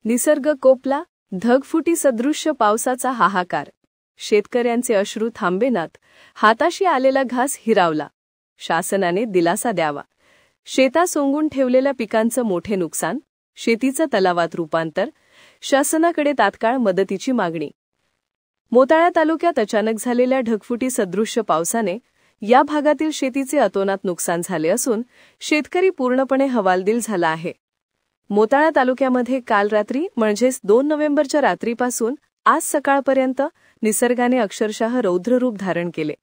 निसर्ग कोपला, ढगफुटी सदृश्य पावसाचा हाहाकार. शेतकऱ्यांचे अश्रू थांबेनात, हाताशी आलेला घास हिरावला. शासनाने दिलासा द्यावा. शेता सोंगून ठेवलेल्या पिकांचं मोठे नुकसान, शेतीचं तलावात रूपांतर, शासनाकडे तात्काळ मदतीची मागणी. मोताळा तालुक्यात अचानक झालेल्या ढगफुटी सदृश्य पावसाने या भागातील शेतीचे अतोनात नुकसान झाले असून शेतकरी पूर्णपणे हवालदिल झाला आहे. मोताळा तालुक्यामध्ये काल रात्री म्हणजेच 2 नोव्हेंबरच्या रात्रीपासून आज सकाळपर्यंत निसर्गाने अक्षरशः रौद्ररूप धारण केले.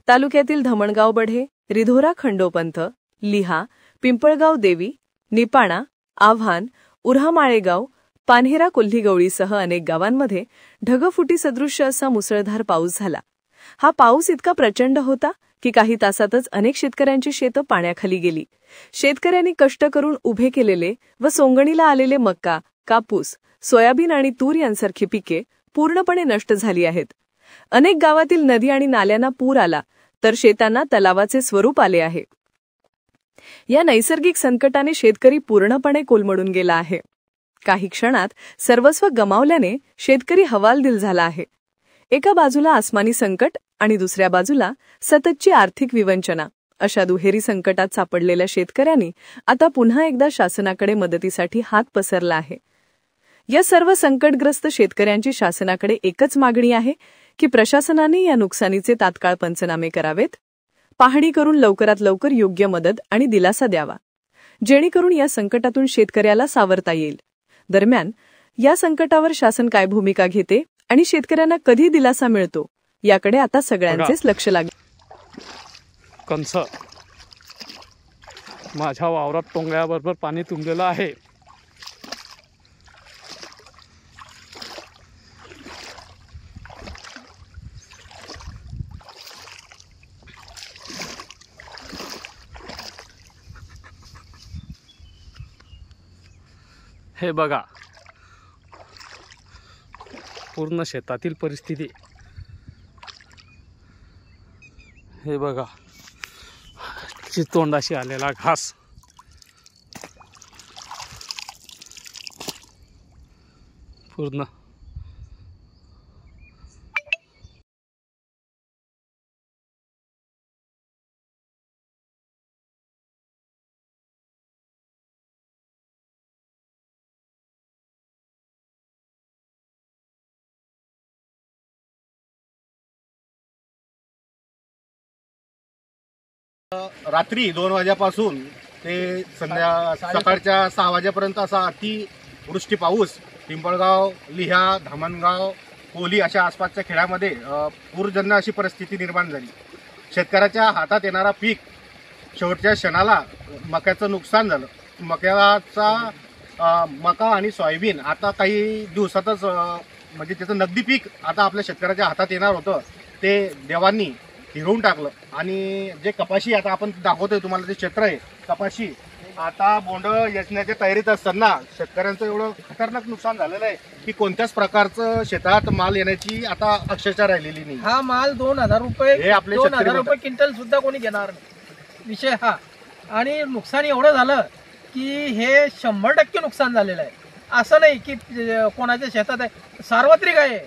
तालुक्यातील धमणगाव बढे, रिधोरा खंडोपंथ, लिहा, पिंपळगाव देवी, निपाणा, आव्हान, उर्हा माळेगाव, पान्हेरा कोल्हीगवळीसह अनेक गावांमध्ये ढगफुटी सदृश्य असा मुसळधार पाऊस झाला. हा पाऊस इतका प्रचंड होता की काही तासातच अनेक शेतकऱ्यांची शेतं पाण्याखाली गेली. शेतकऱ्यांनी कष्ट करून उभे केलेले व सोंगणीला आलेले मक्का, कापूस, सोयाबीन आणि तूर यांसारखी पिके पूर्णपणे नष्ट झाली आहेत. अनेक गावातील नदी आणि नाल्यांना पूर आला तर शेतांना तलावाचे स्वरूप आले आहे. या नैसर्गिक संकटाने शेतकरी पूर्णपणे कोलमडून गेला आहे. काही क्षणात सर्वस्व गमावल्याने शेतकरी हवालदिल झाला आहे. एका बाजूला आसमानी संकट आणि दुसऱ्या बाजूला सततची आर्थिक विवंचना. अशा दुहेरी संकटात सापडलेल्या शेतकऱ्यांनी आता पुन्हा एकदा शासनाकडे मदतीसाठी हात पसरला आहे. या सर्व संकटग्रस्त शेतकऱ्यांची शासनाकडे एकच मागणी आहे की प्रशासनाने या नुकसानीचे तात्काळ पंचनामे करावेत, पाहणी करून लवकरात लवकर योग्य मदत आणि दिलासा द्यावा, जेणेकरून या संकटातून शेतकऱ्याला सावरता येईल. दरम्यान या संकटावर शासन काय भूमिका घेते आणि शेतकऱ्यांना कधी दिलासा मिळतो याकडे आता सगळ्यांचेच लक्ष लागले. कंस माझ्या वावरात टोंगळ्याबरोबर पाणी तुंबलेलं आहे. हे बघा पूर्ण शेतातील परिस्थिती. हे बघा चितोंडाशी आलेला घास, पूर्ण रात्री 2 वाजेपासून ते सकाळच्या 6 वाजेपर्यंत असा अतिवृष्टी पाऊस पिंपळगाव, लिहा, धामणगाव, कोली अशा आसपासच्या खेड्यामध्ये पूरजन्य अशी परिस्थिती निर्माण झाली. शेतकऱ्याच्या हातात येणारा पीक शेवटच्या क्षणाला मक्याचं नुकसान झालं. मका आणि सोयाबीन आता काही दिवसातच म्हणजे त्याचं नगदी पीक आता आपल्या शेतकऱ्याच्या हातात येणार होतं ते देवांनी हिरवून टाकलं. आणि जे कपाशी आता आपण दाखवतोय तुम्हाला, ते क्षेत्र आहे कपाशी, आता बोंड येचण्याच्या तयारीत असताना शेतकऱ्यांचं एवढं खतरनाक नुकसान झालेलं आहे की कोणत्याच प्रकारचं शेतात माल येण्याची आता अक्षरशः राहिलेली नाही. हा माल 2000 रुपये, हे आपले 2000 रुपये क्विंटल सुद्धा कोणी घेणार नाही विषय हा. आणि नुकसान एवढं झालं की हे 100% नुकसान झालेलं आहे. असं नाही की कोणाच्या शेतात आहे, सार्वत्रिक आहे.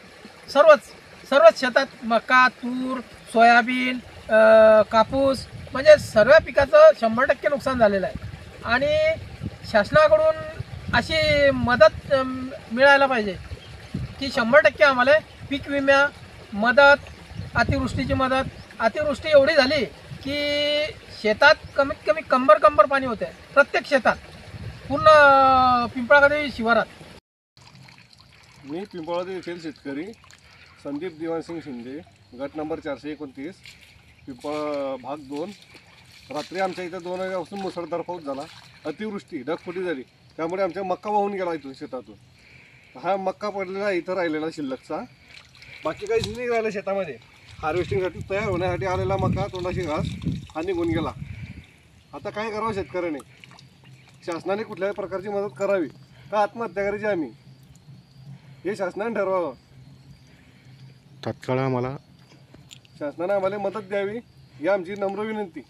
सर्वच शेतात मका, तूर, सोयाबीन, कापूस म्हणजे सर्व पिकाचं 100% नुकसान झालेलं आहे. आणि शासनाकडून अशी मदत मिळायला पाहिजे की 100% आम्हाला पीक विम्या मदत, अतिवृष्टीची मदत. अतिवृष्टी एवढी झाली की शेतात कमीत कमी कंबर पाणी होते प्रत्येक शेतात, पूर्ण पिंपळगाव शिवारात. मी पिंपळगाव येथील शेतकरी संदीप दिवानसिंग शिंदे, गट नंबर 429, भाग 2. रात्री आमच्या इथं 2 वाजल्यापासून मुसळधार पाऊस झाला. अतिवृष्टी, ढगफुटी झाली, त्यामुळे आमच्या मक्का वाहून गेला इथून शेतातून. हा मक्का पडलेला इथं राहिलेला शिल्लकचा, बाकी काहीच नाही राहिलं शेतामध्ये. हार्वेस्टिंगसाठी तयार होण्यासाठी आलेला मका, तोंडाशी घास हा निघून गेला. आता काय करावं शेतकऱ्याने? शासनाने कुठल्याही प्रकारची मदत करावी का आत्महत्या करायची आम्ही, हे शासनाने ठरवावं. तात्काळ शासनाने आम्हाला मदत द्यावी ही आमची नम्र विनंती.